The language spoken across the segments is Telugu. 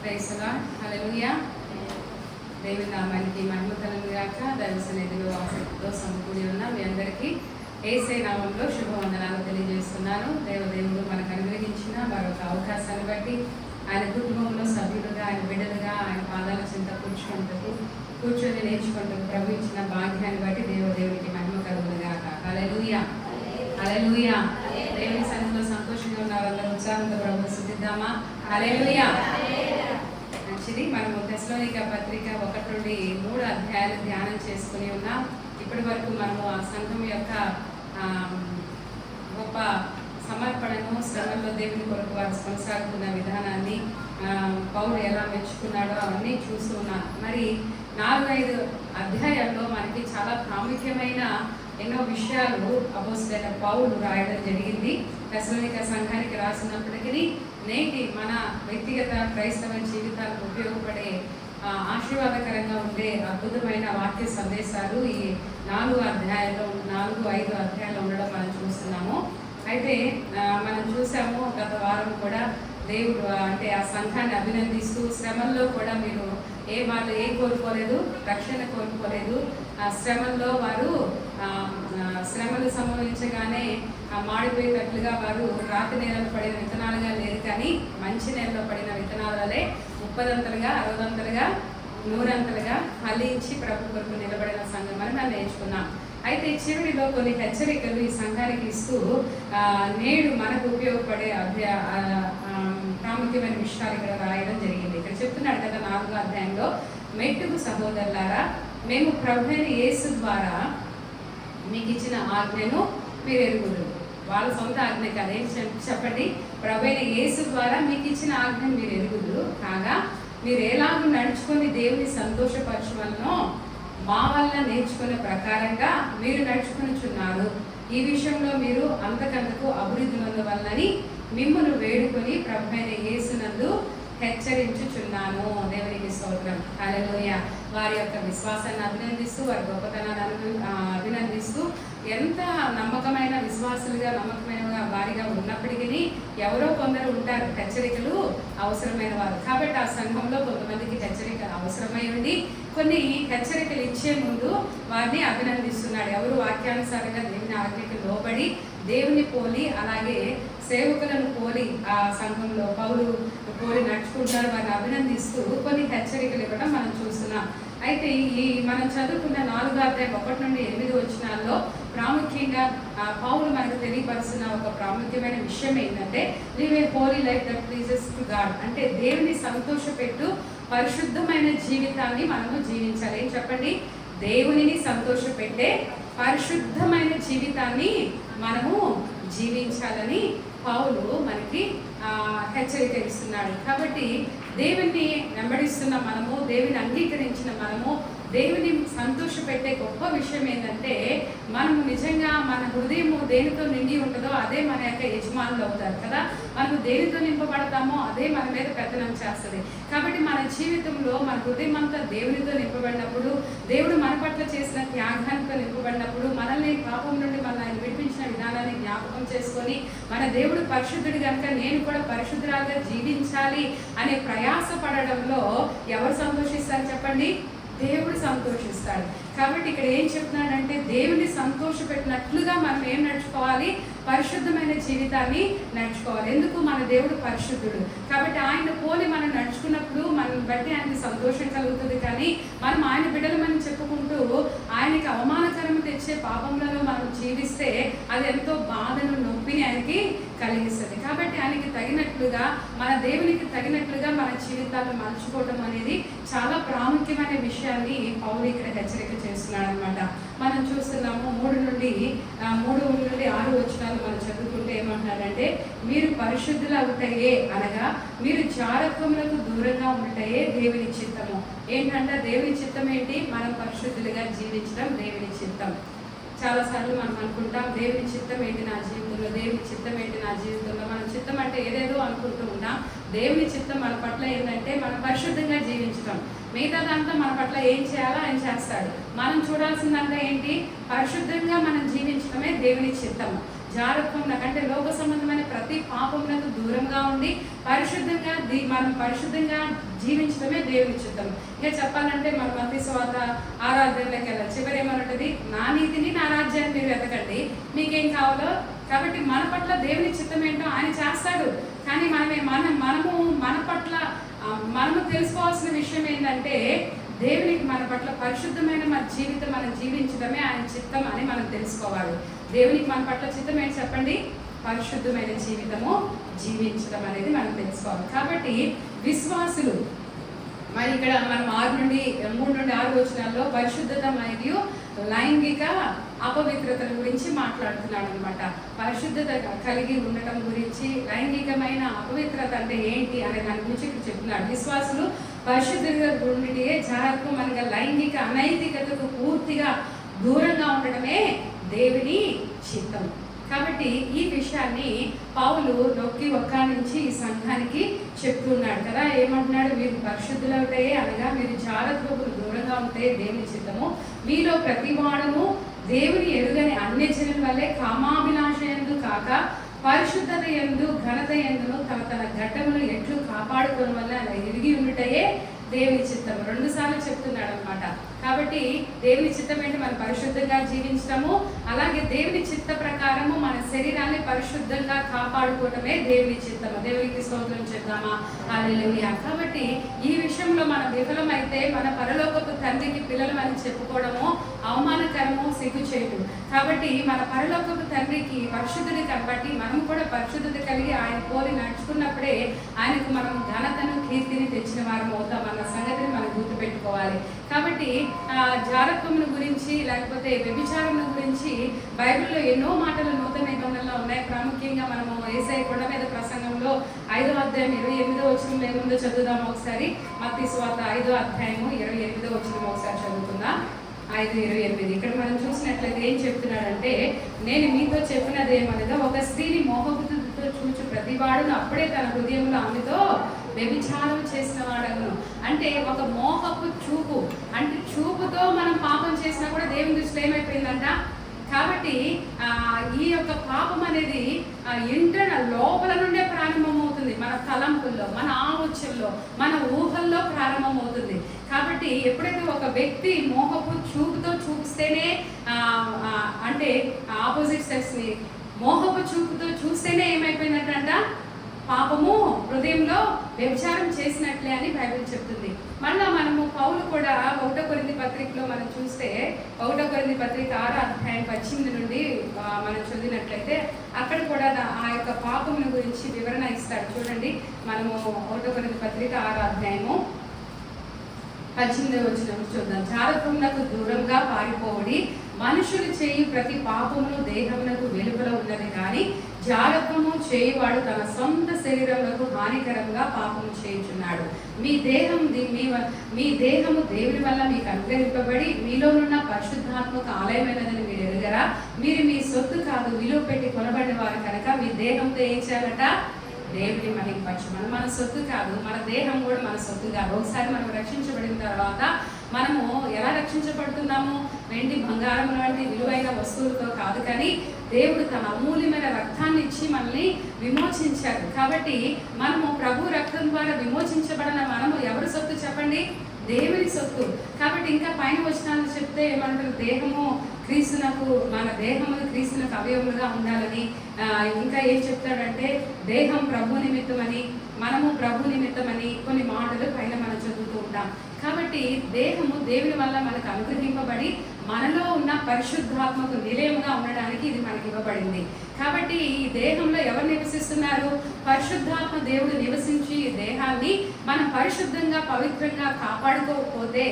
Praise the lord. హల్లెలూయా. దేవుని నామానికి మహిమ కలుగును గాక. దైవ సన్నిధిలో ఆసక్తితో సమకూడి ఉన్న మీ అందరికీ యేసయ్య నామంలో శుభవందనాలు తెలియజేస్తున్నాను. దేవుడు మనకు అనుగ్రహించిన మరొక అవకాశాన్ని బట్టి ఆయన కుటుంబంలో సభ్యులుగా, ఆయన బిడ్డలుగా, ఆయన పాదాల చింత కూర్చొని నేర్చుకుంటూ ప్రభు ఇచ్చిన భాగ్యాన్ని బట్టి దేవునికి మహిమ కలుగును గాక. హల్లెలూయా, హల్లెలూయా. దేవుని సన్నిధిలో సంతోషంగా ఉన్నారు అందరూ. ఉత్సాహంతో ప్రభు స్తుతిద్దామా? హల్లెలూయా. మంచిది. మనము తెస్సలోనిక పత్రిక 1 నుండి 3 అధ్యాయాలు ధ్యానం చేసుకుని ఉన్నాం. ఇప్పటి వరకు మనము ఆ సంఘం యొక్క గొప్ప సమర్పణను, శ్రమల్లో దేవుని కొరకు వారు కొనసాగుతున్న విధానాన్ని, పౌలు ఎలా మెచ్చుకున్నాడో అవన్నీ చూస్తూ ఉన్నాం. మరి 4-5 అధ్యాయాల్లో మనకి చాలా ప్రాముఖ్యమైన ఎన్నో విషయాలు అపోస్తలుడైన పౌలు రాయడం జరిగింది. తెస్సలోనిక సంఘానికి రాసినప్పటికీ నేటి మన వ్యక్తిగత క్రైస్తవ జీవితాలకు ఉపయోగపడే ఆశీర్వాదకరంగా ఉండే అద్భుతమైన వాక్య సందేశాలు ఈ 4-5 అధ్యాయాలు ఉండడం మనం చూస్తున్నాము. అయితే మనం చూసాము గత వారం కూడా దేవుడు అంటే ఆ సంఘాన్ని అభినందిస్తూ శ్రమల్లో కూడా మీరు వాళ్ళు కోల్పోలేదు, రక్షణ కోల్పోలేదు. ఆ శ్రమల్లో వారు శ్రమలు సంభవించగానే మాడిపోయేటట్లుగా వారు రాతి నేలలో పడిన విత్తనాలుగా లేరు, కానీ మంచి నేలలో పడిన విత్తనాలే 30ంతలుగా 60ంతలుగా 100ంతలుగా ఫలించి ప్రభు కొరకు నిలబడిన సంఘం అని మనం నేర్చుకున్నాం. అయితే చివరిలో కొన్ని హెచ్చరికలు ఈ సంఘానికి ఇస్తూ నేడు మనకు ఉపయోగపడే ప్రాముఖ్యమైన విషయాలు ఇక్కడ రాయడం జరిగింది. ఇక్కడ చెప్తున్నాడు కదా 4వ అధ్యాయంలో, మెట్టుకు సహోదరులారా, మేము ప్రభువైన యేసు ద్వారా మీకు ఇచ్చిన ఆజ్ఞను మీరు ఎరుగుదురు. వాళ్ళ సొంత ఆజ్ఞ కాదు, ఏం చెప్పండి? ప్రభువైన యేసు ద్వారా మీకు ఇచ్చిన ఆజ్ఞను మీరు ఎరుగుదురు కాగా మీరు ఎలాగూ నడుచుకొని దేవుని సంతోషపరచవలనో మా వల్ల నేర్చుకునే ప్రకారంగా మీరు నడుచుకునిచున్నారు. ఈ విషయంలో మీరు అంతకంతకు అభివృద్ధి పొందవలనని మిమ్మల్ని వేడుకొని ప్రభువైన యేసునందు హెచ్చరించుచున్నాను. దేవునికి స్తోత్రం. హల్లెలూయా. వారి యొక్క విశ్వాసాన్ని అభినందిస్తూ, వారి గొప్పతనాన్ని అభినందిస్తూ, ఎంత నమ్మకమైన విశ్వాసులుగా, నమ్మకమైన వారిగా ఉన్నప్పటికీ ఎవరో కొందరు ఉంటారు హెచ్చరికలు అవసరమైన వారు. కాబట్టి ఆ సంఘంలో కొంతమందికి హెచ్చరిక అవసరమై ఉండి కొన్ని హెచ్చరికలు ఇచ్చే ముందు వారిని అభినందిస్తున్నాడు. ఎవరు వాక్యానుసారంగా దేవుని ఆజ్ఞకి లోబడి దేవుని పోలి, అలాగే సేవకులను పోలి ఆ సంఘంలో పౌలు పోలి నడుచుకుంటారు, వారిని అభినందిస్తూ కొన్ని హెచ్చరికలు ఇవ్వడం మనం చూస్తున్నాం. అయితే ఈ మనం చదువుకున్న 4వ అధ్యాయం 1 నుండి 8 వచనాల్లో ప్రాముఖ్యంగా పౌలు మనకు తెలియపరుస్తున్న ఒక ప్రాముఖ్యమైన విషయం ఏంటంటే, live A Holi life that pleases to God. అంటే దేవుని సంతోషపెట్టు పరిశుద్ధమైన జీవితాన్ని మనము జీవించాలి. ఏం చెప్పండి? దేవునిని సంతోషపెట్టే పరిశుద్ధమైన జీవితాన్ని మనము జీవించాలని పౌలు మనకి హెచ్చరిక ఇస్తున్నాడు. కాబట్టి దేవుని వెంబడిస్తున్న మనము, దేవుని అంగీకరించిన మనము, దేవుని సంతోషపెట్టే గొప్ప విషయం ఏంటంటే, మనము నిజంగా మన హృదయము దేనితో నిండి ఉంటుందో అదే మన యొక్క యజమానులు అవుతారు కదా. మనము దేనితో నింపబడతామో అదే మన మీద పెత్తనం చేస్తుంది. కాబట్టి మన జీవితంలో మన హృదయం అంతా దేవునితో నింపబడినప్పుడు, దేవుడు మన పట్ల చేసిన త్యాగానితో నింపబడినప్పుడు, మనల్ని పాపం నుండి మనల్ని విడిపించిన విధానాన్ని జ్ఞాపకం చేసుకొని, మన దేవుడు పరిశుద్ధుడు కనుక నేను కూడా పరిశుద్ధురాలుగా జీవించాలి అనే ప్రయాసపడడంలో ఎవరు సంతోషిస్తారు చెప్పండి? దేవుడు సంతోషిస్తాడు. కాబట్టి ఇక్కడ ఏం చెప్తున్నాడంటే, దేవుని సంతోషపెట్టినట్లుగా మనం ఏం నడుచుకోవాలి? పరిశుద్ధమైన జీవితాన్ని నడుచుకోవాలి. ఎందుకు? మన దేవుడు పరిశుద్ధుడు కాబట్టి ఆయన పోలి మనం నడుచుకున్నప్పుడు మనల్ని బట్టి ఆయనకి సంతోషం కలుగుతుంది. కానీ మనం ఆయన బిడ్డలమని చెప్పుకుంటూ ఆయనకి అవమానకరం తెచ్చే పాపంలో మనం జీవిస్తే అది ఎంతో బాధను, నొప్పిని ఆయనకి కలిగిస్తుంది. కాబట్టి ఆయనకి తగినట్లుగా, మన దేవునికి తగినట్లుగా మన జీవితాలను మలుచుకోవడం అనేది చాలా ప్రాముఖ్యమైన విషయాన్ని పౌలు ఇక్కడ హెచ్చరిక చేస్తున్నాడు అనమాట. మనం చూస్తున్నాము 3 నుండి 6 వచనాలు మనం చదువుకుంటే ఏమంటున్నాడంటే, మీరు పరిశుద్ధులు అవుతాయే అనగా మీరు జారత్వములకు దూరంగా ఉండటయే దేవుని చిత్తము. ఏంటంటే దేవుని చిత్తం ఏంటి? మనం పరిశుద్ధులుగా జీవించడం దేవుని చిత్తం. చాలాసార్లు మనం అనుకుంటాం, దేవుని చిత్తం ఏంటి నా జీవితంలో, దేవుని చిత్తం ఏంటి నా జీవితంలో. మన చిత్తం అంటే ఏదేదో అనుకుంటూ ఉంటాం. దేవుని చిత్తం మన పట్ల ఏంటంటే మనం పరిశుద్ధంగా జీవించడం. మిగతాదంతా మన పట్ల ఏం చేయాలో ఆయన చేస్తాడు. మనం చూడాల్సిందంతా ఏంటి? పరిశుద్ధంగా మనం జీవించడమే దేవుని చిత్తము. జారత్వం అంటే లోక సంబంధమైన ప్రతి పాపమునకు దూరంగా ఉండి పరిశుద్ధంగా మనం పరిశుద్ధంగా జీవించడమే దేవుని చిత్తం. ఇక చెప్పాలంటే మన మత్తయి సువార్త 6వ అధ్యాయంలోకి వెళ్ళాలి. చివరి ఏమనుంటది, నా నీతిని నా రాజ్యాన్ని మీరు వెతకండి, మీకేం కావాలో. కాబట్టి మన పట్ల దేవుని చిత్తం ఏంటో ఆయన చేస్తాడు. కానీ మనము తెలుసుకోవాల్సిన విషయం ఏంటంటే దేవునికి మన పట్ల పరిశుద్ధమైన మన జీవితం మనం జీవించడమే ఆయన చిత్తం అని మనం తెలుసుకోవాలి. దేవునికి మన పట్ల చిత్తం ఏంటి చెప్పండి? పరిశుద్ధమైన జీవితము జీవించడం అనేది మనం తెలుసుకోవాలి. కాబట్టి విశ్వాసులు మరి ఇక్కడ మనం 3 నుండి 6 వచనాల్లో పరిశుద్ధత మరియు లైంగిక అపవిత్రతల గురించి మాట్లాడుతున్నాడు అనమాట. పరిశుద్ధత కలిగి ఉండటం గురించి, లైంగికమైన అపవిత్రత అంటే ఏంటి అనే దాని గురించి ఇక్కడ చెప్తున్నాడు. విశ్వాసులు పరిశుద్ధంగా ఉండే జాగ్రత్తం అనగా లైంగిక అనైతికతకు పూర్తిగా దూరంగా ఉండటమే దేవుని చిత్తం. కాబట్టి ఈ విషయాన్ని పౌలు నొక్కి ఒక్కానించి ఈ సంఘానికి చెప్తున్నాడు కదా. ఏమంటున్నాడు? మీరు పరిశుద్ధులవుతే అనగా మీరు జాగ్రత్తకు దూరంగా ఉంటే దేవుని చిత్తము. మీలో ప్రతివాడును దేవుని ఎరుగని అన్య జనుల వల్లే కామాభిలాష యందు కాక పరిశుద్ధత యందు ఘనత యందును తన ఘట్టములు ఎట్లు కాపాడుకోవడం వల్ల అలా ఎరిగి ఉండుటయే దేవుని చిత్తం. 2 సార్లు చెప్తున్నాడు అనమాట. కాబట్టి దేవుని చిత్తం ఏంటి? మనం పరిశుద్ధంగా జీవించడము, అలాగే దేవుని చిత్త ప్రకారము మన శరీరాన్ని పరిశుద్ధంగా కాపాడుకోవటమే దేవుని చిత్తము. దేవునికి స్తోత్రం చెప్దామా? హల్లెలూయా. కాబట్టి ఈ విషయంలో మనం విఫలమైతే మన పరలోకపు తండ్రికి పిల్లలు అని చెప్పుకోవడము అవమానకరము, సిగ్గుచేటు. కాబట్టి మన పరలోకపు తండ్రికి పరిశుద్ధుని కాబట్టి మనం కూడా పరిశుద్ధత కలిగి ఆయన పోలి నడుచుకున్నప్పుడే ఆయనకు మనం ఘనతను, కీర్తిని తెచ్చిన వారం అవుతాం అన్న సంగతిని మనం గుర్తుపెట్టుకోవాలి. కాబట్టి జారత్వముల గురించి లేకపోతే వ్యభిచారముల గురించి బైబిల్లో ఎన్నో మాటలు నూతన నిబంధనలో ఉన్నాయి. ప్రాముఖ్యంగా మనము యేసయ్య కొండ మీద ప్రసంగంలో 5వ అధ్యాయం 28వ వచనంలో ఏముందో చదువుదాం ఒకసారి. మత్తయి సువార్త 5వ అధ్యాయము 28వ వచనం ఒకసారి చదువుకుందాం. 5:28 ఇక్కడ మనం చూసినట్లయితే ఏం చెప్తున్నాడంటే, నేను మీతో చెప్పినది ఏమనగా ఒక స్త్రీని మోహబుద్ధితో చూచు ప్రతివాడును అప్పుడే తన హృదయంలో ఆమెతో వ్యభిచారం చేసిన వాడను. అంటే ఒక మోహపు చూపు, అంటే చూపుతో మనం పాపం చేసినా కూడా దేవుని దృష్టిలో ఏమైపోయిందంట. కాబట్టి ఈ యొక్క పాపం అనేది ఇంటర్నల్ లోపల నుండే ప్రారంభమవుతుంది. మన తలంపుల్లో, మన ఆలోచనలో, మన ఊహల్లో ప్రారంభమవుతుంది. కాబట్టి ఎప్పుడైతే ఒక వ్యక్తి మోహపు చూపుతో చూస్తేనే అంటే ఆపోజిట్ సెక్స్ని మోహపు చూపుతో చూస్తేనే ఏమైపోయినట్టంట, పాపము హృదయంలో వ్యభిచారం చేసినట్లే అని బైబిల్ చెప్తుంది. మళ్ళీ మనము పౌలు కూడా 1 కొరింథీ పత్రికలో మనం చూస్తే 1 కొరింథీ పత్రిక 6వ అధ్యాయం 18 నుండి మనం చదివినట్లయితే అక్కడ కూడా ఆ యొక్క పాపముల గురించి వివరణ ఇస్తాడు. చూడండి, మనము 1 కొరింథీ పత్రిక 6వ అధ్యాయము 18వ వచనం చూద్దాం. జారత్వమునకు దూరంగా పారిపోవడి, మనుషులు చేయి ప్రతి పాపమును దేహమునకు వెలుపల ఉన్నది కానీ జారత్వము చేయువాడు తన సొంత శరీరములకు హానికరంగా పాపము చేయుచున్నాడు. మీ దేహము దేవుని వల్ల మీకు అనుగ్రహింపబడి మీలోనున్న పరిశుద్ధాత్మక ఆలయమైనదని మీరు ఎరుగరా? మీరు మీ సొత్తు కాదు, విలువ పెట్టి కొనబడిన వారు కనుక మీ దేహంతో ఏం చేయాలట? దేవుని మహిమపరచు. మన సొత్తు కాదు, మన దేహం కూడా మన సొత్తు కాదు. ఒకసారి మనం రక్షించబడిన తర్వాత మనము ఎలా రక్షించబడుతున్నాము? వెండి, బంగారం లాంటి విలువైన వస్తువులతో కాదు, కానీ దేవుడు తన అమూల్యమైన రక్తాన్ని ఇచ్చి మనల్ని విమోచించాడు. కాబట్టి మనము ప్రభు రక్తం ద్వారా విమోచించబడిన మనము ఎవరి సొత్తు చెప్పండి? దేవుని సొత్తు. కాబట్టి ఇంకా పైన వచనాలు చెప్తే ఏమంటారు? దేహము క్రీస్తునకు, మన దేహములు క్రీస్తునకు అవయవములుగా ఉండాలని. ఇంకా ఏం చెప్తాడంటే దేహం ప్రభు నిమిత్తమని, మనము ప్రభు నిమిత్తమని కొన్ని మాటలు పైన మనం చదువుతూ ఉంటాం. కాబట్టి దేహము దేవుని వల్ల మనకు అనుగ్రహింపబడి మనలో ఉన్న పరిశుద్ధాత్మకు నిలయముగా ఉండడానికి ఇది మనకి ఇవ్వబడింది. కాబట్టి ఈ దేహంలో ఎవరు నివసిస్తున్నారు? పరిశుద్ధాత్మ దేవుడు నివసించి ఈ దేహాన్ని మనం పరిశుద్ధంగా, పవిత్రంగా కాపాడుకోకపోతే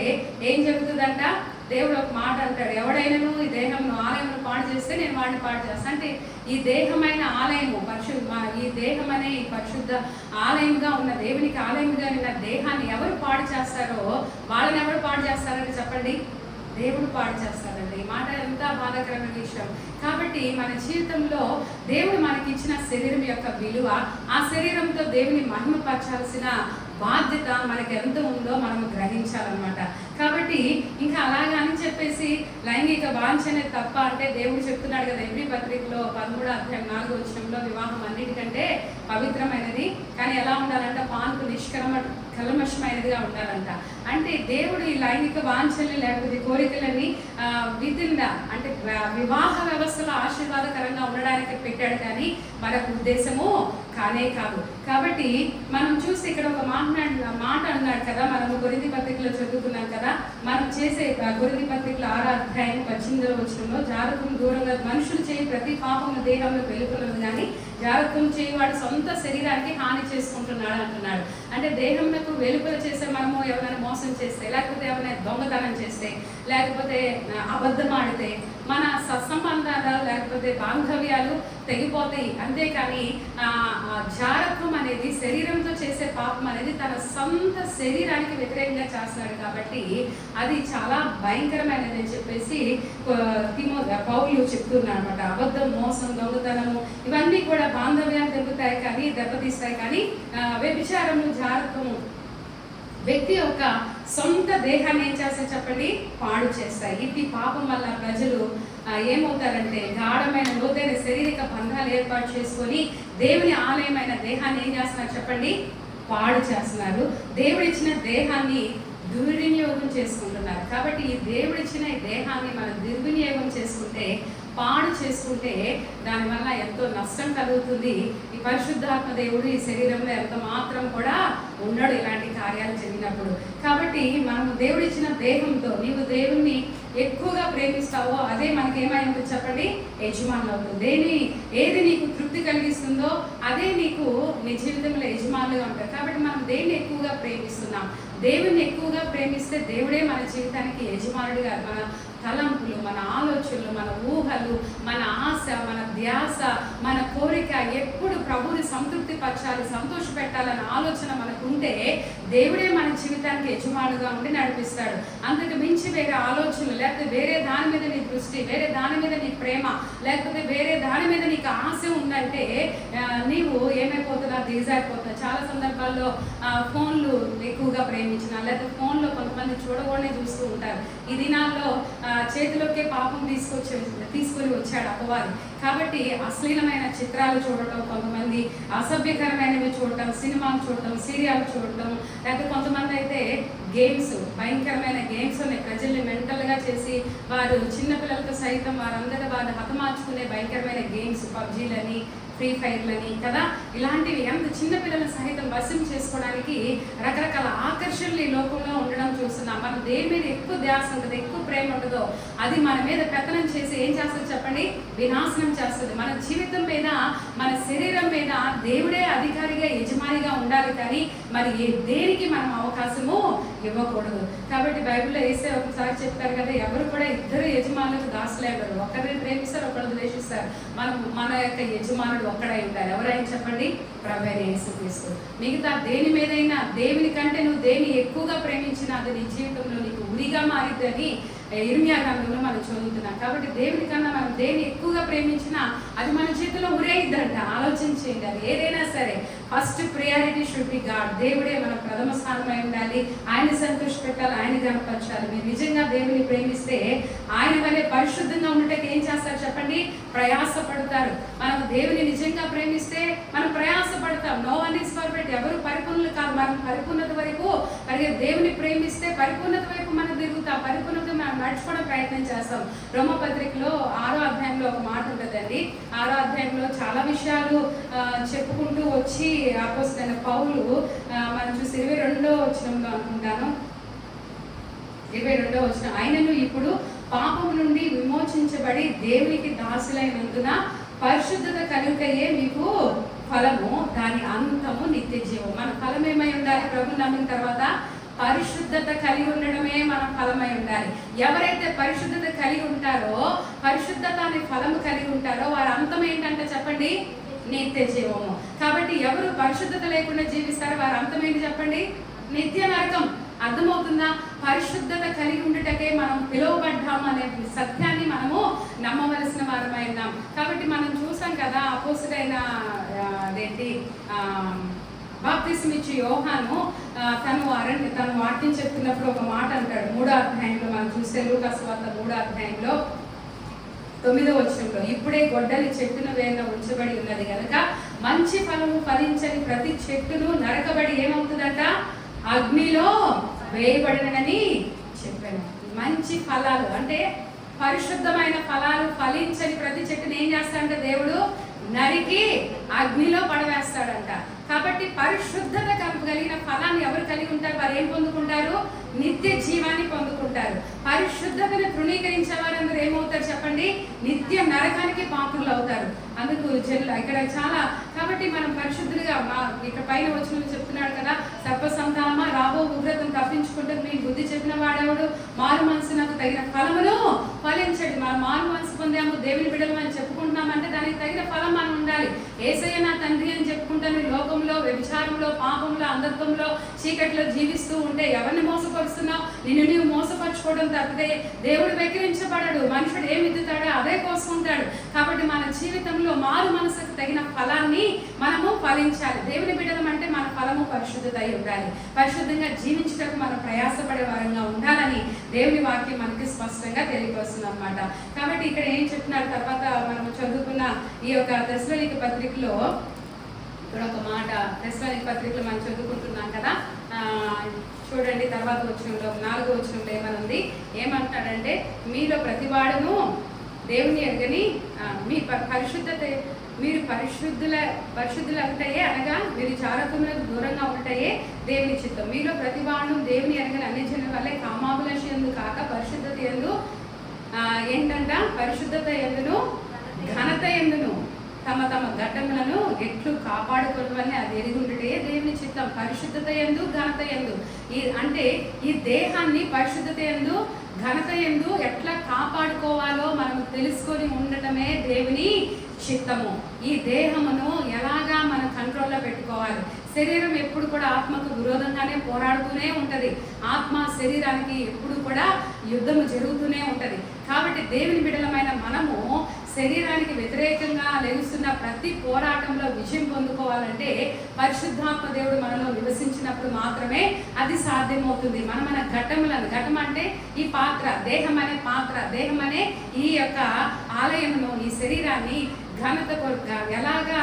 ఏం జరుగుతుందంట? దేవుడు ఒక మాట అంటాడు, ఎవడైనాను ఈ దేహంను ఆలయమును పాడు చేస్తే నేను వాడిని పాడు చేస్తాను. అంటే ఈ దేహమైన ఆలయము ఈ దేహం అనే పరిశుద్ధ ఆలయంగా ఉన్న దేవునికి ఆలయంగా ఉన్న దేహాన్ని ఎవరు పాడు చేస్తారో వాళ్ళని ఎవరు పాడు చేస్తారని చెప్పండి? దేవుడు పాడు చేస్తారండి. ఈ మాట ఎంత బాధాకరమైన విషయం. కాబట్టి మన జీవితంలో దేవుడు మనకి ఇచ్చిన శరీరం యొక్క విలువ, ఆ శరీరంతో దేవుని మహిమపరచాల్సిన బాధ్యత మనకి ఎంత ఉందో మనం గ్రహించాలన్నమాట. కాబట్టి ఇంకా అలాగా అని చెప్పేసి లైంగిక వాంఛ అనేది తప్ప అంటే దేవుడు చెప్తున్నాడు కదా ఎబ్రీ పత్రికలో 13:4 వివాహం అన్నిటికంటే పవిత్రమైనది, కానీ ఎలా ఉండాలంట, పాన్పు కల్మషమైనదిగా ఉండాలంట. అంటే దేవుడు ఈ లైంగిక వాంఛల్ని లేకపోతే కోరికలని విధిన్న అంటే వివాహ వ్యవస్థలో ఆశీర్వాదకరంగా ఉండడానికి పెట్టాడు, కానీ మరొక ఉద్దేశము కానే కాదు. కాబట్టి మనం చూసి ఇక్కడ ఒక మాట అన్నాడు కదా, మనము కొరింథీ పత్రికలో చదువుకున్నాం కదా, మనం చేసే కొరింథీ పత్రికలో 6:18 జాగ్రత్త దూరంగా మనుషులు చేయి ప్రతి పాపము దేహంలో వెలుపలదు, కానీ జాగ్రత్తం చేయవాడు సొంత శరీరానికి హాని చేసుకుంటున్నాడు అంటున్నాడు. అంటే దేహంలో వెలుపల చేస్తే మనము ఎవరైనా మోసం చేస్తే, లేకపోతే ఎవరైనా దొంగతనం చేస్తే, లేకపోతే అబద్ధం ఆడితే మన సత్సంబంధాలు లేకపోతే బాంధవ్యాలు తెగిపోతాయి. అంతేకాని జారత్వం అనేది శరీరంతో చేసే పాపం అనేది తన సొంత శరీరానికి వ్యతిరేకంగా చేస్తున్నాడు, కాబట్టి అది చాలా భయంకరమైనది అని చెప్పేసి పౌలు చెప్తున్నాడు అనమాట. అబద్ధం, మోసం, దొంగతనము ఇవన్నీ కూడా బాంధవ్యాలు దెబ్బతాయి కానీ దెబ్బతీస్తాయి, కానీ వ్యభిచారము, జారత్వము వ్యక్తి యొక్క సొంత దేహాన్ని ఏం చేస్తాయి చెప్పండి, పాడు చేస్తాయి. ఇది పాపం వల్ల ప్రజలు ఏమవుతారంటే గాఢమైన లోతైన శారీరక బంధాలు ఏర్పాటు చేసుకొని దేవుని ఆలయమైన దేహాన్ని ఏం చేస్తున్నారు చెప్పండి, పాడు చేస్తున్నారు. దేవుడిచ్చిన దేహాన్ని దుర్వినియోగం చేసుకుంటున్నారు. కాబట్టి ఈ దేవుడిచ్చిన ఈ దేహాన్ని మనం దుర్వినియోగం చేసుకుంటే, పాడు చేసుకుంటే దానివల్ల ఎంతో నష్టం కలుగుతుంది. ఈ పరిశుద్ధాత్మ దేవుడు ఈ శరీరంలో ఎంత మాత్రం కూడా ఉండడు ఇలాంటి కార్యాలు జరిగినప్పుడు. కాబట్టి మనము దేవుడిచ్చిన దేహంతో నీవు దేవుణ్ణి ఎక్కువగా ప్రేమిస్తావో అదే మనకి ఏమైందో చెప్పండి, యజమానులు అవుతుంది. ఏది నీకు తృప్తి కలిగిస్తుందో అదే నీకు నీ జీవితంలో యజమానులుగా ఉంటారు. కాబట్టి మనం దేన్ని ఎక్కువగా ప్రేమిస్తున్నాం, దేవుణ్ణి ఎక్కువగా ప్రేమిస్తే దేవుడే మన జీవితానికి యజమానుడిగా, మన తలంపులు, మన ఆలోచనలు, మన ఊహలు, మన ఆశ, మన ధ్యాస, మన కోరిక ఎప్పుడు ప్రభువుని సంతృప్తి పరచాలి, సంతోష పెట్టాలన్న ఆలోచన మనకు ఉంటే దేవుడే మన జీవితానికి యజమానుగా ఉండి నడిపిస్తాడు. అంతకు మించి వేరే ఆలోచనలు, లేకపోతే వేరే దాని మీద నీ దృష్టి, వేరే దాని మీద నీ ప్రేమ, లేకపోతే వేరే దాని మీద నీకు ఆశ ఉందంటే నీవు ఏమైపోతున్నా, దిగజారిపోతున్నా. చాలా సందర్భాల్లో ఫోన్లు ఎక్కువగా ప్రేమించిన, లేకపోతే ఫోన్లో కొంతమంది చూడకూడనే చూస్తూ ఉంటారు. ఈ దినాల్లో చేతిలోకే పాపం తీసుకొని వచ్చాడు అపవాది. కాబట్టి అశ్లీలమైన చిత్రాలు చూడటం, కొంతమంది అసభ్యకరమైనవి చూడటం, సినిమాలు చూడటం, సీరియల్ చూడటం, లేకపోతే కొంతమంది అయితే గేమ్స్, భయంకరమైన గేమ్స్ ఉన్నాయి. ప్రజల్ని మెంటల్గా చేసి వారు చిన్నపిల్లలతో సైతం వారందరూ వారు హతమార్చుకునే భయంకరమైన గేమ్స్, పబ్జీలని, ఫ్రీ ఫైర్లని కదా, ఇలాంటివి ఎంత చిన్నపిల్లలను సహితం వశం చేసుకోవడానికి రకరకాల ఆకర్షణలు ఈ లోకంలో ఉండడం చూస్తున్నాం. మనం దేని మీద ఎక్కువ ధ్యాస ఉంటుందో, ఎక్కువ ప్రేమ ఉంటుందో అది మన మీద పెత్తనం చేసి ఏం చేస్తుంది చెప్పండి, వినాశనం చేస్తుంది. మన జీవితం మీద, మన శరీరం మీద దేవుడే అధికారిగా, యజమానిగా ఉండాలి, కానీ మరి దేనికి మనం అవకాశము ఇవ్వకూడదు. కాబట్టి బైబిల్లో వేసే ఒకసారి చెప్తారు కదా, ఎవరు కూడా ఇద్దరు యజమానులకు దాసులేవరు, ఒకరిని ప్రేమిస్తారు, ఒకరు ద్వేషిస్తారు. మన యొక్క యజమానుడు ఒక్కడై ఉంటారు. ఎవరైనా చెప్పండి, ప్రభువైన యేసుక్రీస్తు. మిగతా దేని మీదైనా దేవుని కంటే నువ్వు దేన్ని ఎక్కువగా ప్రేమించినా అది నీ జీవితంలో నీకు ఉరిగా మారిద్దని ఇర్మియా గ్రంథంలో మనం చదువుతున్నాం. కాబట్టి దేవుని కన్నా మనం దేన్ని ఎక్కువగా ప్రేమించినా అది మన చేతిలో ఉరేయిద్దంట. ఆలోచన చేయండి. అది ఏదైనా సరే first priority should be God. దేవుడే మన ప్రథమ స్థానమై ఉండాలి. ఆయన సంతోష పెట్టాలి, ఆయన కనపరచాలి. మీరు నిజంగా దేవుని ప్రేమిస్తే ఆయన వల్లే పరిశుద్ధంగా ఉండటానికి ఏం చేస్తారు చెప్పండి, ప్రయాసపడతారు. మనం దేవుని నిజంగా ప్రేమిస్తే మనం ప్రయాసపడతాం. No one is perfect. ఎవరు పరిపూర్ణులు కాదు. మనం పరిపూర్ణత వైపు దేవుని ప్రేమిస్తే పరిపూర్ణత వైపు మనం తిరుగుతాం, పరిపూర్ణత మనం నడుచుకోవడం ప్రయత్నం చేస్తాం. రోమపత్రికలో 6వ అధ్యాయంలో ఒక మాట ఉంటుందండి. 6వ అధ్యాయంలో చాలా విషయాలు చెప్పుకుంటూ వచ్చి అపోస్తలుడైన పౌలు మనం చూసి 22వ వచనంలో అనుకుంటాను, 22వ వచనం, ఆయనను ఇప్పుడు పాపం నుండి విమోచించబడి దేవునికి దాసులైనందున పరిశుద్ధత కలుగుటయే మీకు ఫలము, దాని అంతము నిత్య జీవం. మన ఫలం ఏమై ఉండాలి? ప్రభు నమ్మిన తర్వాత పరిశుద్ధత కలిగి ఉండడమే మన ఫలమై ఉండాలి. ఎవరైతే పరిశుద్ధత కలిగి ఉంటారో, పరిశుద్ధత అనే ఫలము కలిగి ఉంటారో వారి అంతం ఏంటంటే చెప్పండి, నిత్య జీవము. కాబట్టి ఎవరు పరిశుద్ధత లేకుండా జీవిస్తారో వారి అంతం ఏంటి చెప్పండి, నిత్య నరకం. అర్థమవుతుందా? పరిశుద్ధత కలిగి ఉండటకే మనం పిలువబడ్డాము అనే సత్యాన్ని మనము నమ్మవలసిన వారమై ఉన్నాం. కాబట్టి మనం చూసాం కదా, అపోస్తలుడైన బాప్తిసం ఇచ్చి యోహాను తను వాక్యం చెప్తున్నప్పుడు ఒక మాట అంటాడు. 3వ అధ్యాయంలో మనం చూస్తే లూకా సువార్త 3వ అధ్యాయంలో 9వ వచనంలో, ఇప్పుడే గొడ్డలి చెట్టును వేరున ఉంచబడి ఉన్నది కనుక మంచి ఫలము ఫలించని ప్రతి చెట్టును నరకబడి ఏమవుతుందట, అగ్నిలో వేయబడినని చెప్పాను. మంచి ఫలాలు అంటే పరిశుద్ధమైన ఫలాలు ఫలించని ప్రతి చెట్టును ఏం చేస్తాడంటే దేవుడు నరికి అగ్నిలో పడవేస్తాడంట. కాబట్టి పరిశుద్ధత కలిగిన ఫలాన్ని ఎవరు కలిగి ఉంటారు, వారు ఏం పొందుకుంటారు, నిత్య జీవాన్ని పొందుకుంటారు. పరిశుద్ధతను తృణీకరించే వారందరూ ఏమవుతారు చెప్పండి, నిత్య నరకానికి పాత్రులు అవుతారు. అందుకు ఇక్కడ చాలా, కాబట్టి మనం పరిశుద్ధులుగా ఇక్కడ పైన వచ్చిన చెప్తున్నాడు కదా, సర్పసంతానమా రాబో ఉగ్రతను తప్పించుకుంటే మీకు బుద్ధి చెప్పిన వాడేవాడు మారు మనసునకు తగిన ఫలమును ఫలించండి. మనం మారు మనసు పొందాము, దేవుని బిడ్డలు అని చెప్పుకుంటున్నామంటే దానికి తగిన ఫలం మనం ఉండాలి. యేసయ్య నా తండ్రి అని చెప్పుకుంటాను, లోకంలో వ్యభిచారంలో పాపంలో అంధత్వంలో చీకట్లో జీవిస్తూ ఉంటే ఎవరిని మోసపరుస్తున్నావు, నిన్ను నీవు మోసపరుచుకోవడం తప్పితే దేవుడు వెక్కిరించబడడు. మనుషుడు ఏమి ఎత్తుతాడో అదే కోసుకుంటాడు. కాబట్టి మన జీవితంలో మారు మనసుకు తగిన ఫలాన్ని మనము ఫలించాలి. దేవుని బిడ్డలం అంటే మన ఫలము పరిశుద్ధత అయి ఉండాలి. పరిశుద్ధంగా జీవించటకు మనం ప్రయాసపడే వారంగా ఉండాలని దేవుని వాక్యం మనకి స్పష్టంగా తెలియపరుస్తుంది అన్నమాట. కాబట్టి ఇక్కడ ఏం చెప్తున్నారు, తర్వాత మనం చదువుకున్న ఈ యొక్క తెస్సలోనికీ పత్రికలో ఇక్కడ ఒక మాట, తెస్సలోనికీ పత్రికలో మనం చదువుకుంటున్నాం కదా, చూడండి తర్వాత వచనంలో 4వ వచనంలో ఏమనుంది, ఏమంటాడంటే మీలో ప్రతివాడును దేవుని ఎరుగని మీ పరిశుద్ధత, మీరు పరిశుద్ధులు అంటాయే, అనగా మీరు చారత్వములకు దూరంగా ఉంటాయే దేవుని చిత్తం. మీలో ప్రతివాడును దేవుని ఎరగని అన్ని జనుల వల్లే కామాభిలాష యందు కాక పరిశుద్ధత యందు ఏంటంట, పరిశుద్ధత యందును ఘనత యందును తమ తమ ఘట్టములను ఎట్లు కాపాడుకోవాలని అది ఎరుగుంటే దేవుని చిత్తం. పరిశుద్ధత యందు ఘనత యందు అంటే ఈ దేహాన్ని పరిశుద్ధత యందు ఘనత యందు ఎట్లా కాపాడుకోవాలో మనం తెలుసుకొని ఉండటమే దేవుని చిత్తము. ఈ దేహమును ఎలాగా మన కంట్రోల్లో పెట్టుకోవాలి. శరీరం ఎప్పుడు కూడా ఆత్మకు విరోధంగానే పోరాడుతూనే ఉంటది. ఆత్మ శరీరానికి ఎప్పుడు కూడా యుద్ధము జరుగుతూనే ఉంటది. కాబట్టి దేవుని బిడ్డలమైన మనము శరీరానికి వ్యతిరేకంగా లెగుస్తున్న ప్రతి పోరాటంలో విజయం పొందుకోవాలంటే పరిశుద్ధాత్మ దేవుడు మనలో నివసించినప్పుడు మాత్రమే అది సాధ్యమవుతుంది. మన ఘట్టములను, ఘటం అంటే ఈ పాత్ర, దేహం అనే పాత్ర, దేహం అనే ఈ యొక్క ఆలయమును, ఈ శరీరాన్ని ఘనత ఎలాగా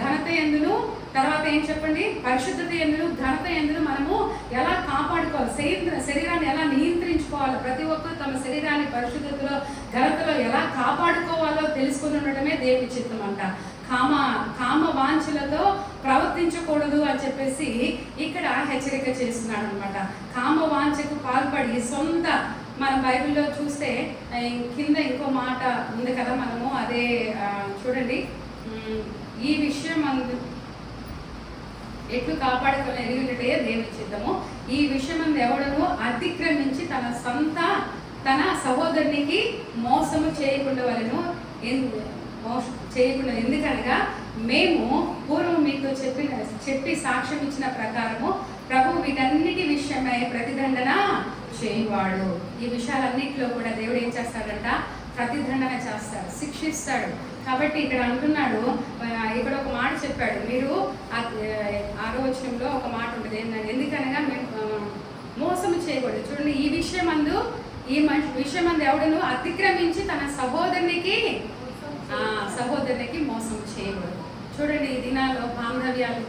ఘనత ఎందును, తర్వాత ఏం చెప్పండి, పరిశుద్ధత ఎందును ఘనత ఎందును మనము ఎలా కాపాడుకోవాలి, శరీరాన్ని ఎలా నియంత్రించుకోవాలి, ప్రతి ఒక్కరు తమ శరీరాన్ని పరిశుద్ధతలో ఘనతలో ఎలా కాపాడుకోవాలో తెలుసుకుని ఉండటమే దేవుని చిత్తం అంట. కామ వాంఛలతో ప్రవర్తించకూడదు అని చెప్పేసి ఇక్కడ హెచ్చరిక చేస్తున్నాడు అనమాట. కామ వాంఛకు పాల్పడి సొంత, మన బైబిల్లో చూస్తే కింద ఇంకో మాట ఉంది కదా, మనము అదే చూడండి, ఈ విషయం ఎట్లు కాపాడుకుని ఎరిగినట్టే దేవుని చిత్తము. ఈ విషయం ఎవడను అతిక్రమించి తన సహోదరునికి మోసము చేయకుండా ఎందుకనగా మేము పూర్వం మీతో చెప్పి సాక్ష్యం ఇచ్చిన ప్రకారము ప్రభు వీటన్నిటి విషయమై ప్రతిదండన చేయవాడు. ఈ విషయాలన్నింటిలో కూడా దేవుడు ఏం చేస్తాడంట, ప్రతిదండన చేస్తాడు, శిక్షిస్తాడు. కాబట్టి ఇక్కడ అంటున్నాడు, ఇక్కడ ఒక మాట చెప్పాడు, మీరు 6వ వచనంలో ఒక మాట ఉంటుంది, ఎందుకనగా మేము మోసము చేయకూడదు. చూడండి, ఈ విషయమందు ఎవడను అతిక్రమించి తన సహోదరునికి మోసం చేయకూడదు. చూడండి, ఈ దినాల్లో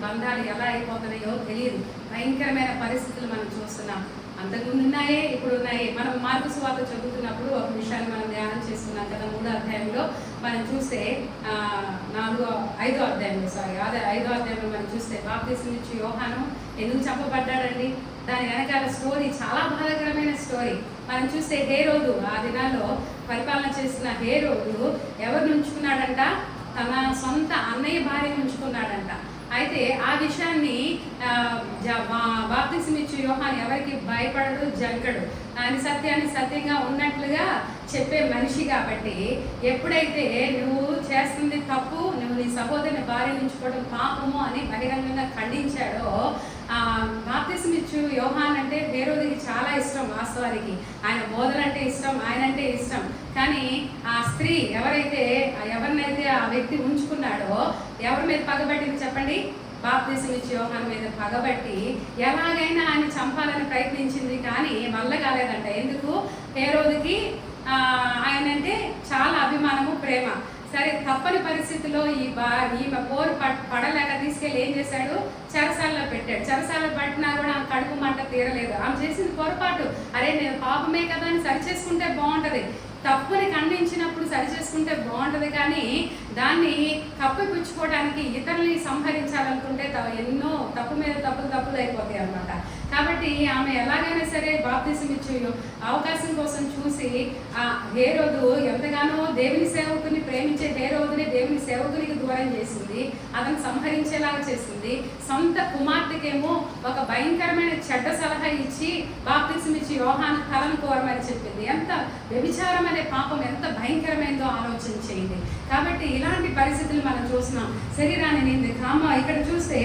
బంధాలు ఎలా అయిపోతున్నాయో తెలియదు. భయంకరమైన పరిస్థితులు మనం చూస్తున్నాం. అంతకుముందు ఉన్నాయే, ఇప్పుడు ఉన్నాయి. మనం మార్కు సువార్త చదువుతున్నప్పుడు ఒక విషయాన్ని మనం ధ్యానం చేస్తున్నాం కదా, 3వ అధ్యాయంలో మనం చూస్తే 5వ అధ్యాయంలో మనం చూస్తే బాప్తిసం ఇచ్చి యోహాను ఎందుకు చంపబడ్డాడండి, దాని వెనకాల స్టోరీ చాలా బాధాకరమైన స్టోరీ. మనం చూస్తే హేరోదు, ఆ దినాల్లో పరిపాలన చేస్తున్న హేరోదు ఎవరిని ఉంచుకున్నాడంట, తన సొంత అన్నయ్య భార్యను ఉంచుకున్నాడంట. అయితే ఆ విషయాన్ని బాప్తిసం ఇచ్చి యోహాను ఎవరికి భయపడడు, జంకడు, అని సత్యాన్ని సత్యంగా ఉన్నట్లుగా చెప్పే మనిషి. కాబట్టి ఎప్పుడైతే నువ్వు చేస్తుంది తప్పు, నువ్వు నీ సహోదరుని భార్య ఉంచుకోవడం పాపము అని బహిరంగంగా ఖండించాడో, బాప్తిసం ఇచ్చు యోహాన్ అంటే హేరోదుకి చాలా ఇష్టం. వాస్తవానికి ఆయన బోధలంటే ఇష్టం, ఆయనంటే ఇష్టం. కానీ ఆ స్త్రీ ఎవరినైతే ఆ వ్యక్తి ఉంచుకున్నాడో ఎవరి మీద పగబట్టింది చెప్పండి, బాప్తిసం ఇచ్చి యోహాను మీద పగబట్టి ఎలాగైనా ఆయన చంపాలని ప్రయత్నించింది, కానీ వల్ల కాలేదంట. ఎందుకు? హేరోదుకి ఆయన అంటే చాలా అభిమానము, ప్రేమ. సరే, తప్పని పరిస్థితిలో ఈమె పోరు పడలేక తీసుకెళ్ళి ఏం చేశాడు? చెరసాలలో పెట్టాడు. చెరసాలలో పట్టినా కూడా ఆమె కడుపు మంట తీరలేదు. ఆమె చేసింది పొరపాటు. అరే, నేను పాపమే కదా అని సరి చేసుకుంటే బాగుంటుంది, తప్పుని ఖండించినప్పుడు సరి చేసుకుంటే బాగుంటుంది, కానీ దాన్ని కప్పిపుచ్చుకోవడానికి ఇతరుల్ని సంహరించాలనుకుంటే ఎన్నో తప్పు మీద తప్పులు అయిపోతాయి అన్నమాట. కాబట్టి ఆమె ఎలాగైనా సరే బాప్తిసం ఇచ్చే అవకాశం కోసం చూసి ఆ హేరోదు ఎంతగానో దేవుని సేవకుని ప్రేమించే హేరోదుని దేవుని సేవకునికి దూరం చేసింది, అతను సంహరించేలాగా చేసింది. సొంత కుమార్తెకేమో ఒక భయంకరమైన చెడ్డ సలహా ఇచ్చి బాప్తిసం ఇచ్చి యోహాను తలను కోరమని చెప్పింది. ఎంత వ్యభిచారం అనే పాపం ఎంత భయంకరమైందో ఆలోచన చేయండి. కాబట్టి ఇలాంటి పరిస్థితులు మనం చూస్తున్నాం. శరీరాన్ని నింది కామ. ఇక్కడ చూస్తే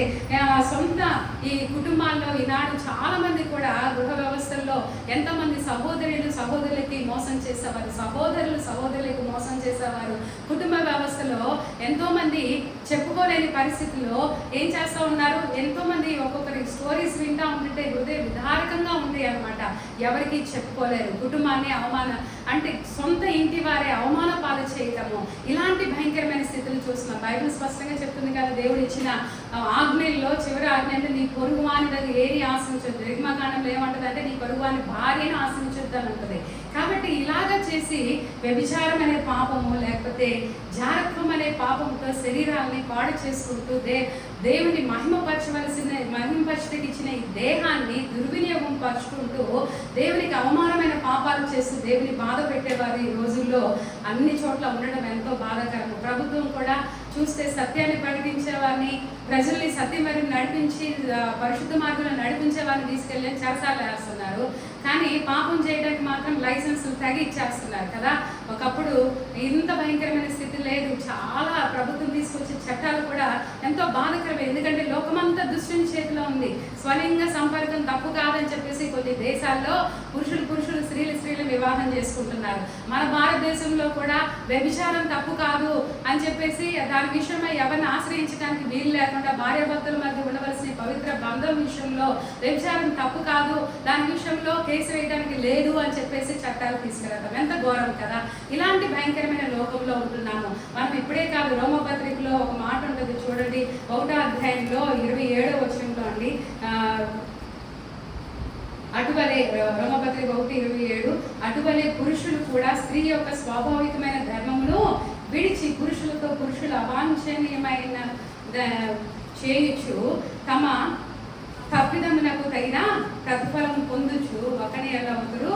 సొంత ఈ కుటుంబాల్లో ఈనాడు చాలా మంది కూడా గృహ వ్యవస్థల్లో ఎంతోమంది సహోదరులకి మోసం చేసేవారు, సహోదరులకు మోసం చేసేవారు. కుటుంబ వ్యవస్థలో ఎంతోమంది చెప్పుకోలేని పరిస్థితుల్లో ఏం చేస్తూ ఉన్నారు. ఎంతోమంది ఒక్కొక్కరి స్టోరీస్ వింటా ఉంటుంటే హృదయ విదారకంగా ఉంటాయి అన్నమాట. ఎవరికి చెప్పుకోలేరు. కుటుంబాన్ని అంటే సొంత ఇంటి వారే అవమాన పాలు చేయటము, ఇలాంటి భయంకరమైన స్థితులు చూస్తున్నాం. బైబిల్ స్పష్టంగా చెప్తుంది కదా, దేవుడు ఇచ్చిన ఆజ్ఞల్లో చివరి ఆజ్ఞ అంటే నీ పొరుగువాని దగ్గర ఏది ఆశించొద్దు. నిర్మకాండంలో ఏమంటుంది అంటే నీ పొరుగువాని భార్యను ఆశించొద్దు అని ఉంటుంది. కాబట్టి ఇలాగ చేసి వ్యభిచారం అనే పాపము లేకపోతే జారత్వం అనే పాపంతో శరీరాన్ని పాడు చేసుకుంటూ దేవుని మహిమపరచడానికి ఇచ్చిన ఈ దేహాన్ని దుర్వినియోగం పరుచుకుంటూ దేవునికి అవమానమైన పాపాలు చేస్తూ దేవుని బాధ పెట్టేవారు ఈ రోజుల్లో అన్ని చోట్ల ఉండడం ఎంతో బాధాకరం. ప్రభుత్వం కూడా చూస్తే సత్యాన్ని ప్రకటించే వారిని, ప్రజల్ని సత్యం వారిని నడిపించి పరిశుద్ధ మార్గంలో నడిపించే వారిని తీసుకెళ్ళి చెరసాలలో వేస్తున్నారు. కానీ పాపం చేయడానికి మాత్రం లైసెన్సులు తగ్గిచ్చేస్తున్నారు కదా. ఒకప్పుడు ఇంత భయంకరమైన స్థితి లేదు. చాలా ప్రభుత్వం తీసుకొచ్చే చట్టాలు కూడా ఎంతో బాధాకరమే. ఎందుకంటే లోకమంతా దుష్టుని చేతిలో ఉంది. స్వలింగ సంపర్కం తప్పు కాదని చెప్పేసి కొన్ని దేశాల్లో పురుషులు స్త్రీలు వివాహం చేసుకుంటున్నారు. మన భారతదేశంలో కూడా వ్యభిచారం తప్పు కాదు అని చెప్పేసి దాని విషయమై ఎవరిని ఆశ్రయించడానికి వీలు లేకుండా భార్యాభర్తల మధ్య ఉండవలసిన పవిత్ర బంధం విషయంలో వ్యభిచారం తప్పు కాదు, దాని విషయంలో కేసు వేయడానికి లేదు అని చెప్పేసి చట్టాలు తీసుకెళ్తాం. ఎంత ఘోరం కదా. ఇలాంటి భయంకరమైన లోకంలో ఉంటున్నాము మనం. ఇప్పుడే కాదు, రోమపత్రికలో ఒక మాట ఉంటుంది చూడండి, 1వ అధ్యాయంలో 27వ వచనంలో అండి, అటువలే రోమపత్రిక 1:27 అటువలే పురుషులు కూడా స్త్రీ యొక్క స్వాభావికమైన ధర్మమును విడిచి పురుషులు అవాంఛనీయమైన చేయుచు తమ తప్పిదమునకు తగిన ప్రతిఫలం పొందుచు ఒకని ఎలా అవుతారు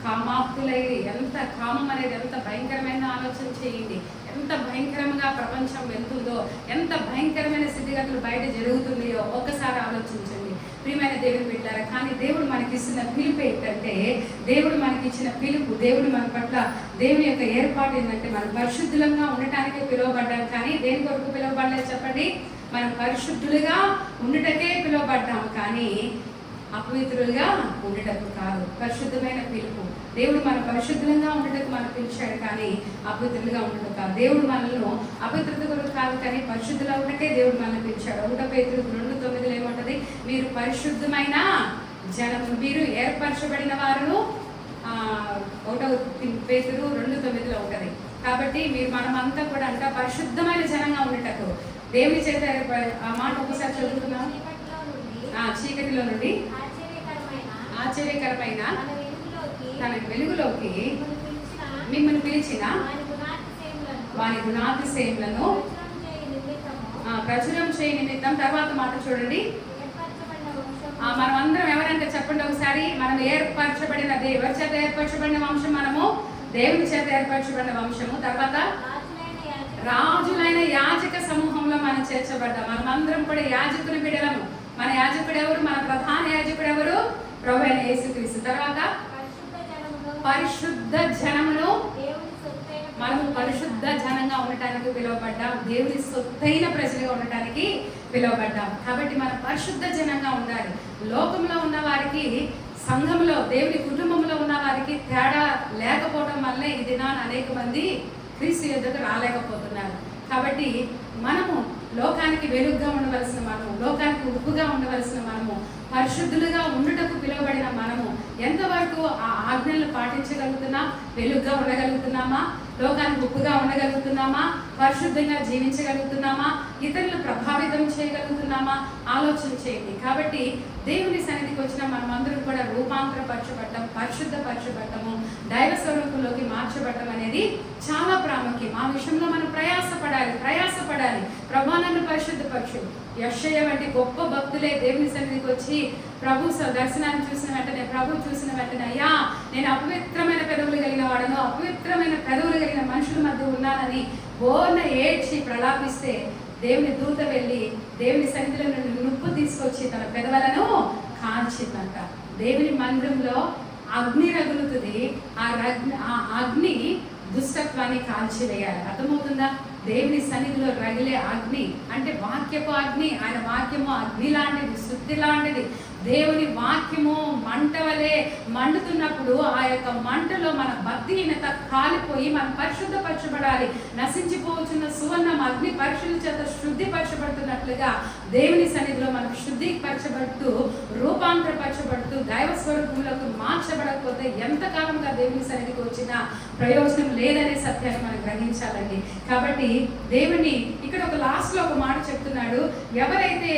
కామాప్తులై. ఎంత కామం అనేది ఎంత భయంకరమైన ఆలోచన చేయండి. ఎంత భయంకరంగా ప్రపంచం వెళ్తుందో, ఎంత భయంకరమైన స్థితిగతులు బయట జరుగుతున్నాయో ఒక్కసారి ఆలోచించండి ప్రియమైన దేవుని బిడ్డలారా. కానీ దేవుడు మనకిస్తున్న పిలుపు ఏంటంటే, దేవుడు మనకిచ్చిన పిలుపు, దేవుడు మన పట్ల దేవుని యొక్క ఏర్పాటు ఏంటంటే మనం పరిశుద్ధులంగా ఉండటానికే పిలువబడ్డాం. కానీ దేని కొరకు పిలువబడలేదు చెప్పండి? మనం పరిశుద్ధులుగా ఉండటకే పిలువబడ్డాం, కానీ అపవిత్రులుగా ఉండటకు కాదు. పరిశుద్ధమైన పిలుపు. దేవుడు మన పరిశుద్ధంగా ఉండటకు మనం పిలిచాడు, కానీ అపవిత్రులుగా ఉండటం కాదు. దేవుడు మనల్ని అపవిత్రత కొరకు కాదు, కానీ పరిశుద్ధులు ఉండకే దేవుడు మనల్ని పిలిచాడు. 1 పేతురు 2:9 ఏమంటది? మీరు పరిశుద్ధమైన జనము, మీరు ఏర్పరచబడిన వారు. 1 పేతురు 2:9 ఉంటది. కాబట్టి మనమంతా కూడా అంట పరిశుద్ధమైన జనంగా ఉండటకు దేవుని చేత ఆ మాట ఒకసారి చదువుతున్నాం. చీకటిలో నుండి ఆశ్చర్యకరమైన తన వెలుగులోకి మిమ్మల్ని పిలిచిన వారి గుణాతిశయములను ప్రచురం చేయ నిమిత్తం. తర్వాత మాట చూడండి, మనం అందరం ఎవరంటే చెప్పండి ఒకసారి. మనం ఏర్పరచబడిన ఎవరి చేత ఏర్పరచబడిన వంశం? మనము దేవుని చేత ఏర్పరచబడిన వంశము. తర్వాత రాజులైన యాజక సమూహంలో మనం చేర్చబడ్డాం. మనమందరం కూడా యాజకుని బిడ్డలము. మన యాజకుడు ఎవరు? మన ప్రధాన యాజకుడు ఎవరు? ప్రభువైన యేసుక్రీస్తు. తర్వాత పరిశుద్ధ జనమును. మనము పరిశుద్ధ జనంగా ఉండటానికి పిలువబడ్డాం. దేవుని సొత్తైన ప్రజలుగా ఉండటానికి పిలువబడ్డాం. కాబట్టి మనం పరిశుద్ధ జనంగా ఉండాలి. లోకంలో ఉన్న వారికి, సంఘంలో దేవుని కుటుంబంలో ఉన్న వారికి తేడా లేకపోవడం వల్లే ఈ దినాన అనేక మంది క్రీస్తు యొద్దకు రాలేకపోతున్నారు. కాబట్టి మనము లోకానికి లోకానికి వెలుగుగా ఉండవలసిన మనము, లోకానికి ఉప్పుగా ఉండవలసిన మనము, పరిశుద్ధులుగా ఉండుటకు పిలువబడిన మనము ఎంతవరకు ఆ ఆజ్ఞలను పాటించగలుగుతున్నా? వెలుగుగా ఉండగలుగుతున్నామా? లోకానికి ఉప్పుగా ఉండగలుగుతున్నామా? పరిశుద్ధంగా జీవించగలుగుతున్నామా? ఇతరులు ప్రభావితం చేయగలుగుతున్నామా? ఆలోచన చేయండి. కాబట్టి దేవుని సన్నిధికి వచ్చిన మనమందరం కూడా రూపాంతరపరచబడటం, పరిశుద్ధపరచబడటము, దైవ స్వరూపంలోకి మార్చబడటం అనేది చాలా ప్రాముఖ్యం. ఆ విషయంలో మనం ప్రయాసపడాలి. ప్రభా నన్ను పరిశుద్ధపరచు. యెషయా వంటి గొప్ప భక్తులే దేవుని సన్నిధికి వచ్చి ప్రభు దర్శనాన్ని చూసిన వెంటనే అయ్యా, నేను అపవిత్రమైన పెదవులు కలిగిన వాడను, అపవిత్రమైన పెదవులు కలిగిన మనుషుల మధ్య ఉన్నానని బోర్న ఏడ్చి ప్రలాపిస్తే దేవుని దూత వెళ్ళి దేవుని సన్నిధిలో నుండి నుప్పు తీసుకొచ్చి తన పెదవులను కాల్చిందంట. దేవుని మందిరంలో అగ్ని రగులుతుంది. ఆ అగ్ని దుష్టత్వాన్ని కాల్చివేయాలి. అర్థమవుతుందా? దేవుని సన్నిధిలో రగిలే అగ్ని అంటే వాక్యపు అగ్ని. ఆయన వాక్యము అగ్ని లాంటిది, శుద్ధి లాంటిది. దేవుని వాక్యము మంట వలె మండుతున్నప్పుడు ఆ యొక్క మంటలో మన భక్తిహీనత కాలిపోయి మనం పరిశుద్ధపరచబడాలి. నశించిపోతున్న సువర్ణం అగ్ని పరిశుద్ధ చేత శుద్ధిపరచబడుతున్నట్లుగా దేవుని సన్నిధిలో మనం శుద్ధిపరచబడుతూ రూపాంతరపరచబడుతూ దైవ స్వరూపంలోకి మార్చబడకపోతే ఎంతకాలంగా దేవుని సన్నిధికి వచ్చిన ప్రయోజనం లేదనే సత్యాన్ని మనం గ్రహించాలండి. కాబట్టి దేవుని ఇక్కడ ఒక లాస్ట్ లో ఒక మాట చెప్తున్నాడు. ఎవరైతే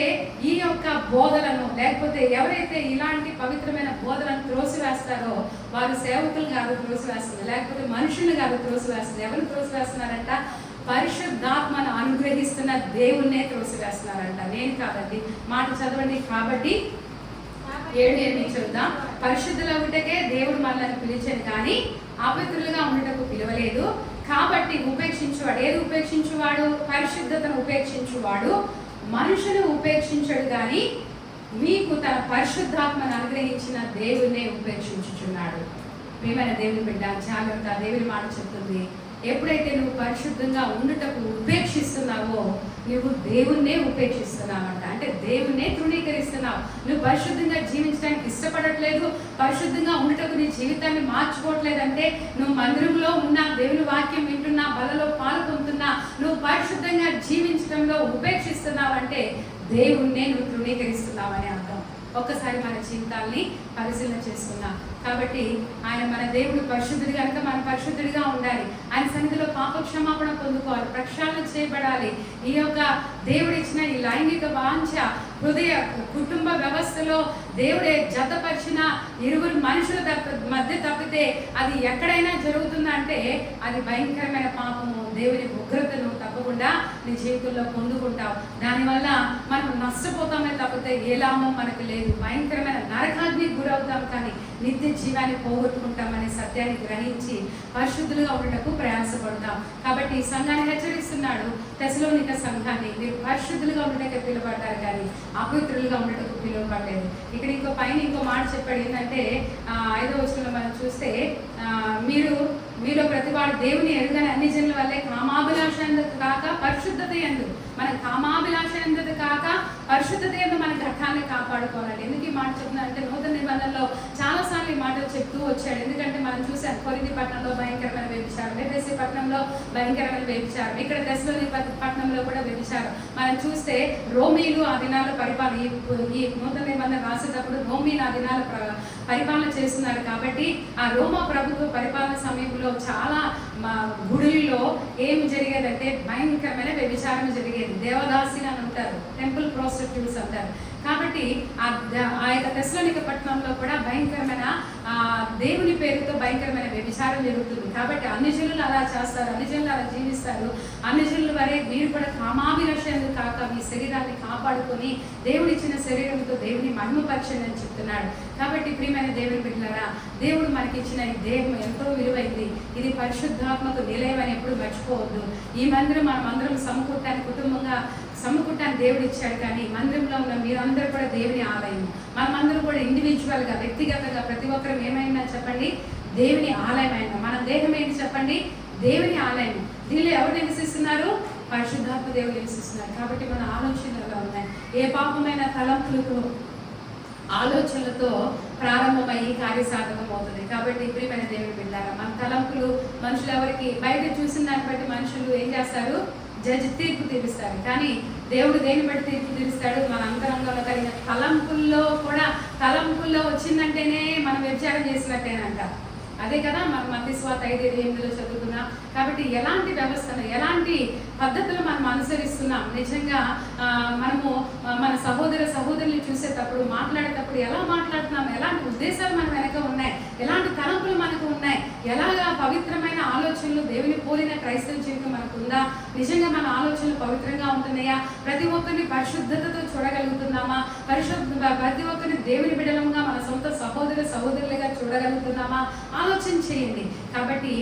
ఈ యొక్క బోధలను లేకపోతే ఎవరైతే ఇలాంటి పవిత్రమైన బోధలను త్రోసివేస్తారో వారు సేవకులు కాదు త్రోసివేస్తుంది, లేకపోతే మనుషులు కాదు త్రోసివేస్తుంది. ఎవరు త్రోసివేస్తున్నారంట? పరిశుద్ధాత్మను అనుగ్రహిస్తున్న దేవుణ్ణే త్రోసివేస్తున్నారంట, నేను కాదండి. మాట చదవండి. కాబట్టి 7:8 చూద్దాం. పరిశుద్ధుల ఉంటకే దేవుడు మనల్ని పిలిచాడు కానీ అపవిత్రులుగా ఉండటకు పిలవలేదు. కాబట్టి ఉపేక్షించువాడు. ఏది ఉపేక్షించువాడు? పరిశుద్ధతను ఉపేక్షించువాడు మనుషుని ఉపేక్షించడు కానీ మీకు తన పరిశుద్ధాత్మను అనుగ్రహించిన దేవుణ్ణే ఉపేక్షించుచున్నాడు. ప్రియమైన దేవుని బిడ్డ, జాగ్రత్త. దేవుని మాట చెప్తుంది, ఎప్పుడైతే నువ్వు పరిశుద్ధంగా ఉండుటకు ఉపేక్షిస్తున్నావో నువ్వు దేవుణ్ణే ఉపేక్షిస్తున్నావంట. అంటే దేవుణ్ణే తృణీకరిస్తున్నావు. నువ్వు పరిశుద్ధంగా జీవించడానికి ఇష్టపడట్లేదు, పరిశుద్ధంగా ఉండుటకు నీ జీవితాన్ని మార్చుకోవట్లేదంటే నువ్వు మందిరంలో ఉన్నా, దేవుని వాక్యం వింటున్నా, బలలో పాలు పొందుతున్నా, నువ్వు పరిశుద్ధంగా జీవించడంలో ఉపేక్షిస్తున్నావంటే దేవుణ్ణే నువ్వు తృణీకరిస్తున్నావని అర్థం. ఒక్కసారి మన జీవితాల్ని పరిశీలన చేసుకున్నాం. కాబట్టి ఆయన మన దేవుడు పరిశుద్ధుడు కనుక మనం పరిశుద్ధుడిగా ఉండాలి. ఆయన సన్నిధిలో పాప క్షమాపణ పొందుకోవాలి, ప్రక్షాళన చేయబడాలి. ఈ యొక్క దేవుడిచ్చిన ఈ లైంగిక వాంఛ హృదయ కుటుంబ వ్యవస్థలో దేవుడే జతపరిచిన ఇరువురు మనుషుల మధ్య తప్పితే అది ఎక్కడైనా జరుగుతుందంటే అది భయంకరమైన పాపము. దేవుని ఉగ్రతను తప్పకుండా నీ జీవితంలో పొందుకుంటావు. దానివల్ల మనం నష్టపోతామే తప్పితే ఏ లాభం మనకు లేదు. భయంకరమైన నరకాగ్నికి గురవుతాం కానీ నిత్య జీవాన్ని పోగొట్టుకుంటామనే సత్యాన్ని గ్రహించి పరిశుద్ధులుగా ఉండటకు ప్రయాసపడతాం. కాబట్టి ఈ సంఘాన్ని హెచ్చరిస్తున్నాడు, తెసలోనిక సంఘాన్ని, మీరు పరిశుద్ధులుగా ఉండటకే పిలువబడ్డారు కానీ అపవిత్రులుగా ఉండటకు పిలువబడలేదు. ఇక్కడ ఇంకో మాట చెప్పాడు. ఏంటంటే 5వ వచనంలో మనం చూస్తే మీలో ప్రతివాడు దేవుని ఎరుగని అన్ని జనుల వల్లే కామాభిలాష ఎందు కాక పరిశుద్ధత ఎందు, మన కామాభిలాష ఎందు కాక పరిశుద్ధత ఎందు మన ఘట్టాన్ని కాపాడుకోవాలి. ఎందుకు ఈ మాట చెప్తున్నారంటే నూతన నిబంధనలో చాలాసార్లు ఈ మాటలు చెప్తూ వచ్చాడు. ఎందుకంటే మనం చూసాం కొరింథీ పట్టణంలో భయంకరమైన వ్యభిచారం, ఎఫెసీ పట్టణంలో భయంకరమైన వ్యభిచారం, ఇక్కడ తెస్సలోనిక పట్టణంలో కూడా వ్యభిచారం. మనం చూస్తే రోమీలు ఆ దినాల పరిపాలన, ఈ నూతన నిబంధన రాసేటప్పుడు రోమీలు ఆ దినాల పరిపాలన చేస్తున్నారు. కాబట్టి ఆ రోమా ప్రభుత్వ పరిపాలన సమయంలో చాలా గుడుల్లో ఏమి జరిగేదంటే భయంకరమైన వ్యభిచారం జరిగేది. దేవదాసిని అని ఉంటారు, టెంపుల్ ప్రాస్టిట్యూట్స్ అంటారు. కాబట్టి ఆ యొక్క తెస్సలోనిక పట్టణంలో కూడా భయంకరమైన దేవుని పేరుతో భయంకరమైన వ్యభిచారం జరుగుతుంది. కాబట్టి అన్ని జనులు అలా చేస్తారు, అన్ని జనులు అలా జీవిస్తారు. అన్ని జనుల వరే మీరు కూడా కామాభిలాషలు కాక మీ శరీరాన్ని కాపాడుకొని దేవుడిచ్చిన శరీరంతో దేవుని మహిమపరచండి అని చెప్తున్నాడు. కాబట్టి ప్రియమైన దేవుని బిడ్డలారా, దేవుడు మనకి ఇచ్చిన ఈ దేహం ఎంతో విలువైంది. ఇది పరిశుద్ధాత్మకు నిలయమని ఎప్పుడు మర్చిపోవద్దు. ఈ మందిరం మనం అందరం సమకూడటానికి, కుటుంబంగా సమకూడటానికి దేవుడు ఇచ్చాడు. కానీ మందిరంలో ఉన్న మీరందరూ కూడా దేవుని ఆలయం. మనమందరూ కూడా ఇండివిజువల్గా, వ్యక్తిగతంగా ప్రతి ఒక్కరు ఏమైనా చెప్పండి, దేవుని ఆలయం అయినా. మన దేహం ఏంటి చెప్పండి, దేవుని ఆలయం. దీనిలో ఎవరు నివసిస్తున్నారు? పరిశుద్ధాత్మ దేవుడు నివసిస్తున్నారు. కాబట్టి మన ఆలోచనలుగా ఉన్నాయి. ఏ పాపమైన తలంపులతో, ఆలోచనలతో ప్రారంభమయ్యి కార్యసాధకం అవుతుంది. కాబట్టి ప్రియమైన దేవుని బిడ్డలారా, మన తలంపులు మనుషులు ఎవరికి బయట చూసిన దాన్ని బట్టి మనుషులు ఏం చేస్తారు? తీర్పు తీరుస్తారు. కానీ దేవుడు దేని బట్టి తీర్పు తీరుస్తాడు? మన అంతరంగంలో కలిగిన తలంపుల్లో వచ్చిందంటేనే మనం వ్యభిచారం చేసినట్టేనంట. అదే కదా మనం మత్తయి సువార్త 5:8 చదువుతున్నాం. కాబట్టి ఎలాంటి వ్యవస్థను, ఎలాంటి పద్ధతులు మనం అనుసరిస్తున్నాం, నిజంగా మనము మన సహోదరులు చూసేటప్పుడు, మాట్లాడేటప్పుడు ఎలా మాట్లాడుతున్నాం, ఎలాంటి ఉద్దేశాలు మన వెనక ఉన్నాయి, ఎలాంటి తలంపులు మనకు ఉన్నాయి, ఎలాగా పవిత్రమైన ఆలోచనలు, దేవుని పోలిన క్రైస్తవ జీవితం మనకు ఉందా, నిజంగా మన ఆలోచనలు పవిత్రంగా ఉంటున్నాయా, ప్రతి ఒక్కరిని పరిశుద్ధతతో చూడగలుగుతున్నామా, ప్రతి ఒక్కరిని దేవుని బిడలముగా మన సొంత సహోదరులుగా చూడగలుగుతున్నామా, ఆలోచన చేయండి. కాబట్టి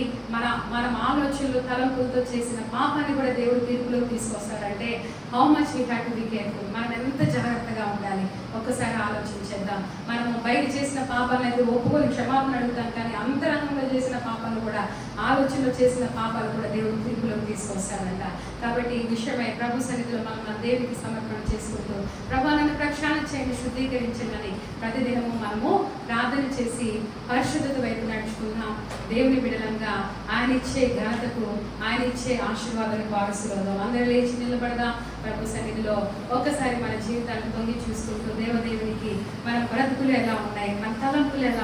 మనం ఆలోచనలు, తలంపులతో చేసిన పాపాన్ని కూడా దేవుడు తీర్పులోకి తీసుకొస్తాడంటే how much we have to be careful. మనం ఎంత జాగ్రత్తగా ఉండాలి ఒక్కసారి ఆలోచించేద్దాం. మనము బయట చేసిన పాపాలను అయితే ఒప్పుకొని క్షమాపణ అడుగుతాం, కానీ అంతరంగంలో చేసిన పాపాలు కూడా, ఆలోచనలో చేసిన పాపాలు కూడా దేవుడు తీర్పులోకి తీసుకొస్తాడంట. కాబట్టి ఈ విషయమై ప్రభు సన్నిధిలో మనం మన దేవునికి సమర్పణ చేసుకుంటూ, ప్రభు నన్ను ప్రక్షాళన చేయండి, శుద్ధీకరించండి ప్రతిదినము మనము ప్రార్థన చేసి పరిశుద్ధత వైపు నడుచుకుందాం. దేవుని బిడలంగా ఆయన ఇచ్చే ఘనతకు, ఆయన ఇచ్చే ఆశీర్వాదాలకు వారసులవుదాం. అందరూ లేచి నిలబడదాం ప్రభు సన్నిధిలో. ఒక్కసారి మన జీవితాన్ని తొంగి చూసుకుంటూ దేవదేవునికి మన బ్రతుకులు ఎలా ఉన్నాయి, మన తలంపులు ఎలా